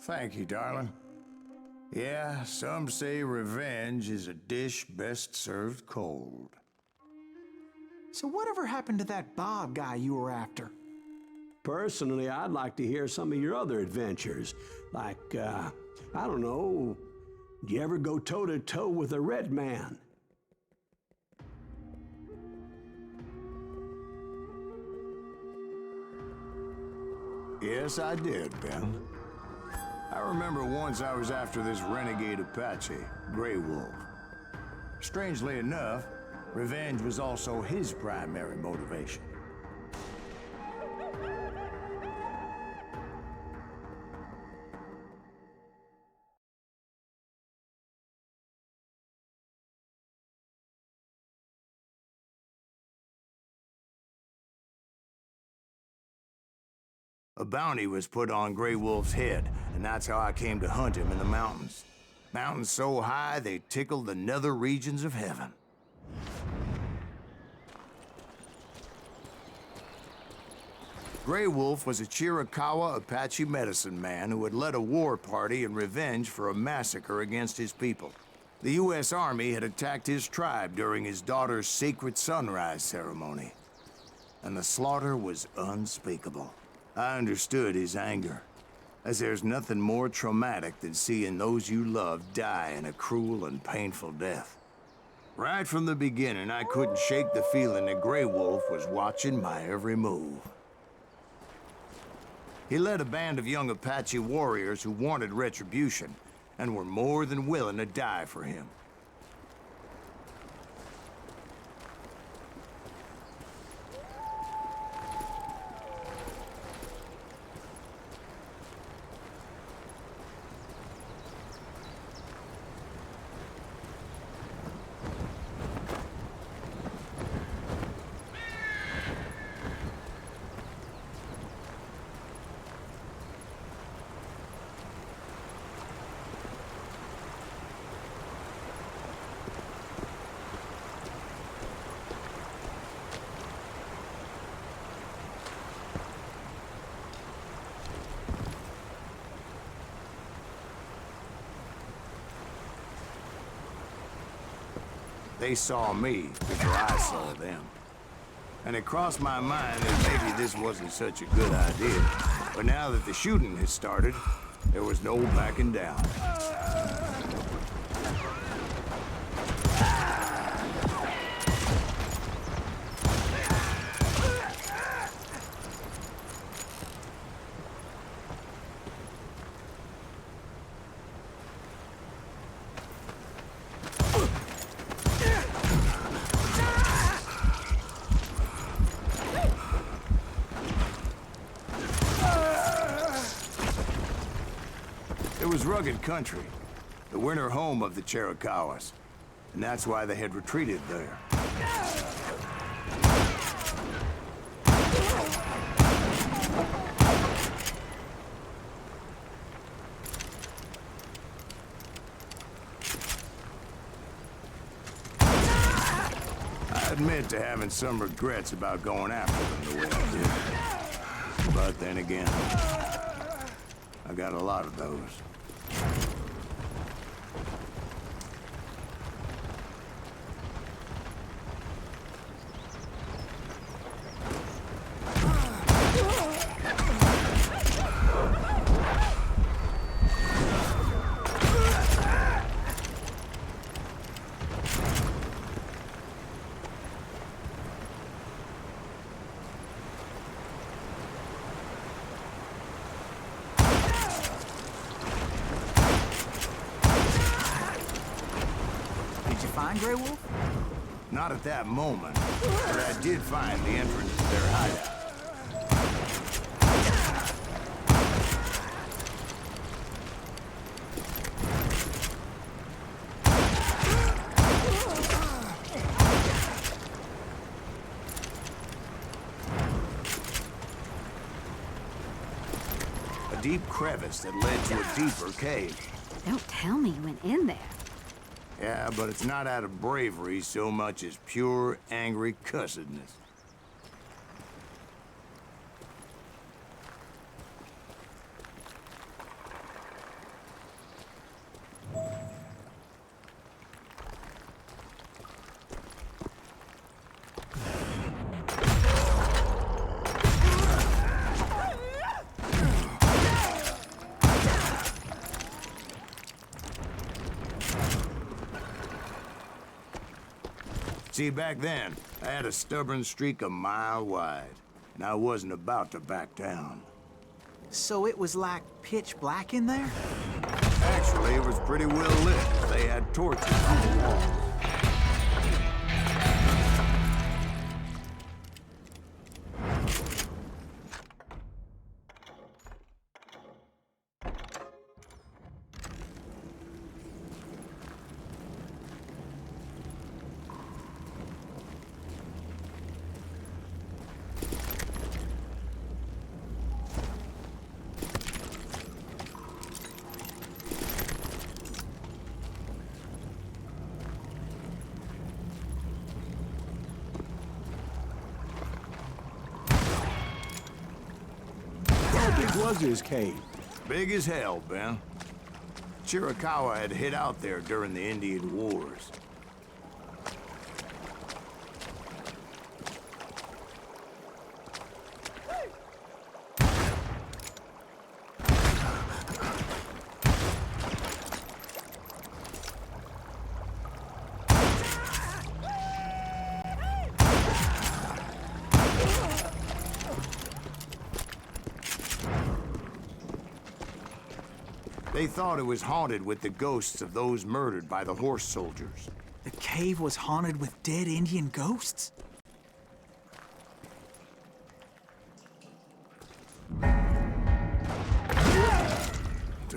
Thank you, darling. Yeah, some say revenge is a dish best served cold. So whatever happened to that Bob guy you were after? Personally, I'd like to hear some of your other adventures. Like, I don't know, did you ever go toe-to-toe with a red man? Yes, I did, Ben. I remember once I was after this renegade Apache, Grey Wolf. Strangely enough, revenge was also his primary motivation. A bounty was put on Grey Wolf's head, and that's how I came to hunt him in the mountains. Mountains so high they tickled the nether regions of heaven. Grey Wolf was a Chiricahua Apache medicine man who had led a war party in revenge for a massacre against his people. The U.S. Army had attacked his tribe during his daughter's sacred sunrise ceremony, and the slaughter was unspeakable. I understood his anger, as there's nothing more traumatic than seeing those you love die in a cruel and painful death. Right from the beginning, I couldn't shake the feeling that Grey Wolf was watching my every move. He led a band of young Apache warriors who wanted retribution, and were more than willing to die for him. They saw me before I saw them. And it crossed my mind that maybe this wasn't such a good idea. But now that the shooting has started, there was no backing down. It was rugged country, the winter home of the Chiricahuas, and that's why they had retreated there. I admit to having some regrets about going after them the way I did. But then again, I got a lot of those. Find Grey Wolf? Not at that moment, but I did find the entrance to their hideout. A deep crevice that led to a deeper cave. Don't tell me you went in there. Yeah, but it's not out of bravery so much as pure, angry cussedness. See, back then, I had a stubborn streak a mile wide, and I wasn't about to back down. So it was like pitch black in there? Actually, it was pretty well lit. They had torches on the walls. Was his cave? Big as hell, Ben. Chiricahua had hid out there during the Indian Wars. They thought it was haunted with the ghosts of those murdered by the horse soldiers. The cave was haunted with dead Indian ghosts? To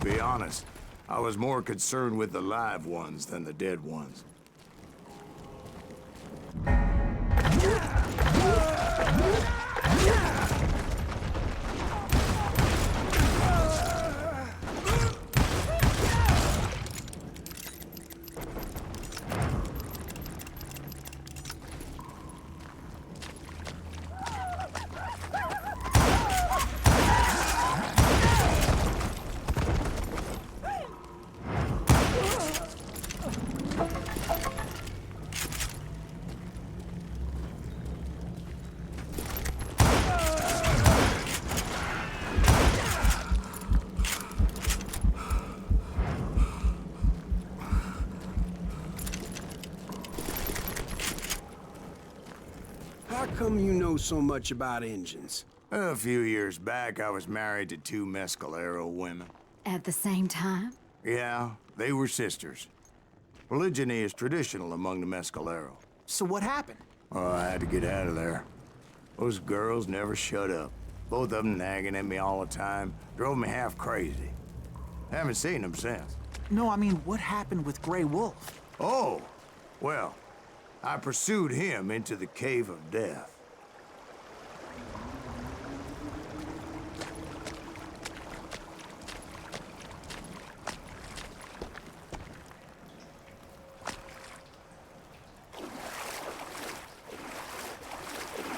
be honest, I was more concerned with the live ones than the dead ones. How come you know so much about engines? A few years back, I was married to two Mescalero women. At the same time? Yeah, they were sisters. Polygyny is traditional among the Mescalero. So what happened? Oh, I had to get out of there. Those girls never shut up. Both of them nagging at me all the time. Drove me half crazy. Haven't seen them since. No, I mean, what happened with Grey Wolf? Oh, well, I pursued him into the Cave of Death.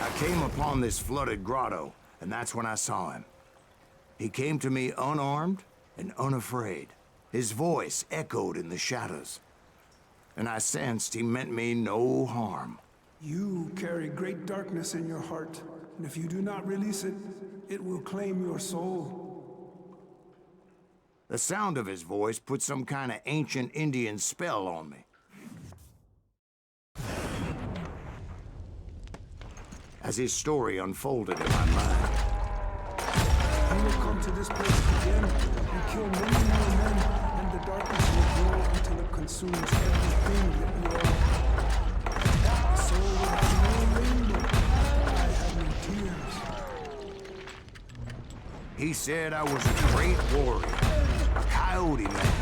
I came upon this flooded grotto, and that's when I saw him. He came to me unarmed and unafraid. His voice echoed in the shadows, and I sensed he meant me no harm. You carry great darkness in your heart, and if you do not release it, it will claim your soul. The sound of his voice put some kind of ancient Indian spell on me. As his story unfolded in my mind, You will come to this place again and kill many more men, and the darkness will grow until it consumes everything that you are. The soul will have no rainbow. I have no tears. he said I was a great warrior, a coyote man,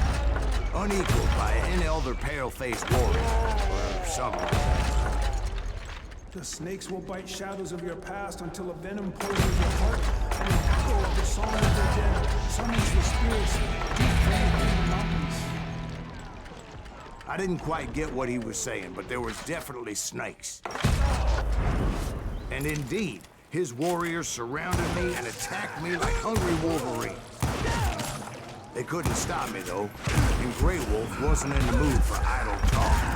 unequaled by any other pale-faced warrior, or something like that. The snakes will bite shadows of your past until a venom poisons your heart, and an echo of the song of the dead summons the spirits deep from within the mountains. I didn't quite get what he was saying, but there was definitely snakes. And indeed, his warriors surrounded me and attacked me like hungry wolverines. They couldn't stop me, though, and Grey Wolf wasn't in the mood for idle talk.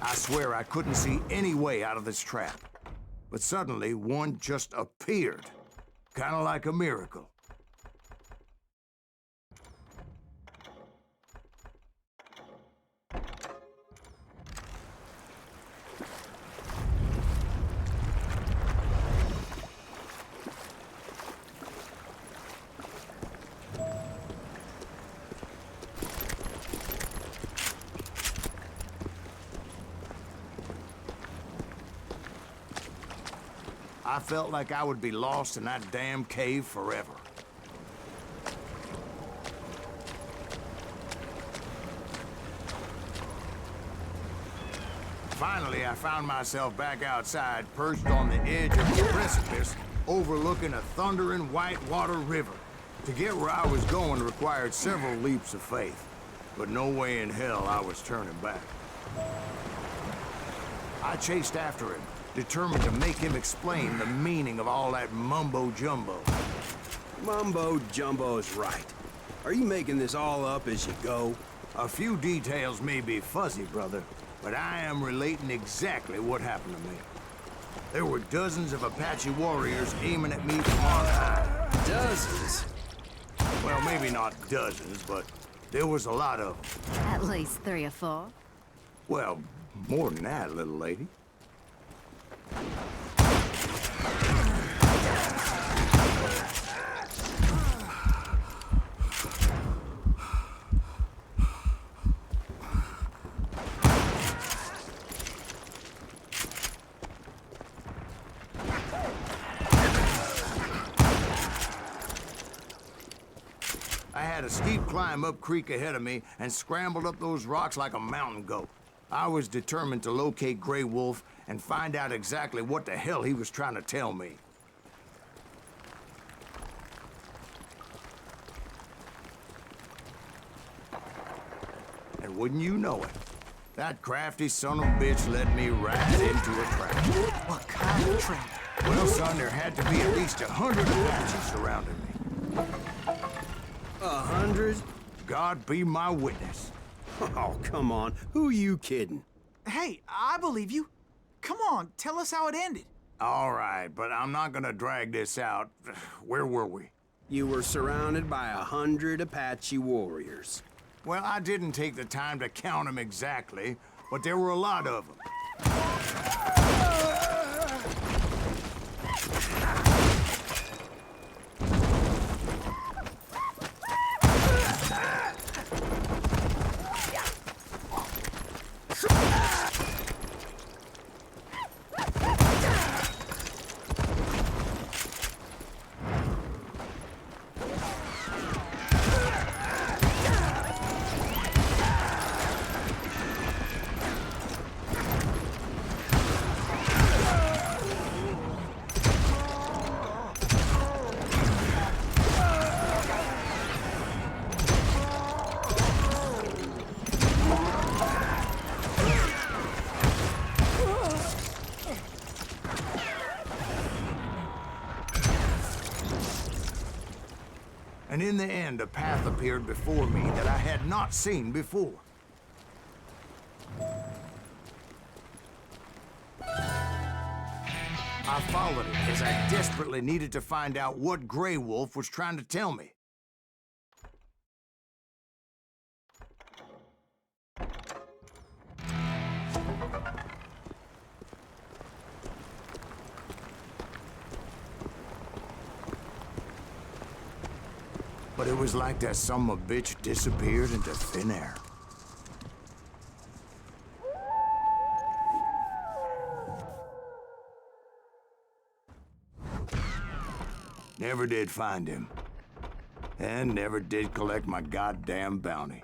I swear I couldn't see any way out of this trap. But suddenly, one just appeared. Kind of like a miracle. I felt like I would be lost in that damn cave forever. Finally, I found myself back outside, perched on the edge of the precipice, overlooking a thundering whitewater river. To get where I was going required several leaps of faith, but no way in hell I was turning back. I chased after him, determined to make him explain the meaning of all that mumbo-jumbo. Mumbo-jumbo's right. Are you making this all up as you go? A few details may be fuzzy, brother, but I am relating exactly what happened to me. There were dozens of Apache warriors aiming at me from on high. Dozens? Well, maybe not dozens, but there was a lot of them. At least 3 or 4. Well, more than that, little lady. I had a steep climb up creek ahead of me and scrambled up those rocks like a mountain goat. I was determined to locate Grey Wolf and find out exactly what the hell he was trying to tell me. And wouldn't you know it, that crafty son of a bitch led me right into a trap. What kind of trap? Well, son, there had to be at least 100 Apaches surrounding me. 100? God be my witness. Oh, come on. Who are you kidding? Hey, I believe you. Come on, tell us how it ended. All right, but I'm not gonna drag this out. Where were we? You were surrounded by 100 Apache warriors. Well, I didn't take the time to count them exactly, but there were a lot of them. And in the end, a path appeared before me that I had not seen before. I followed it as I desperately needed to find out what Grey Wolf was trying to tell me. But it was like that son of a bitch disappeared into thin air. Never did find him. And never did collect my goddamn bounty.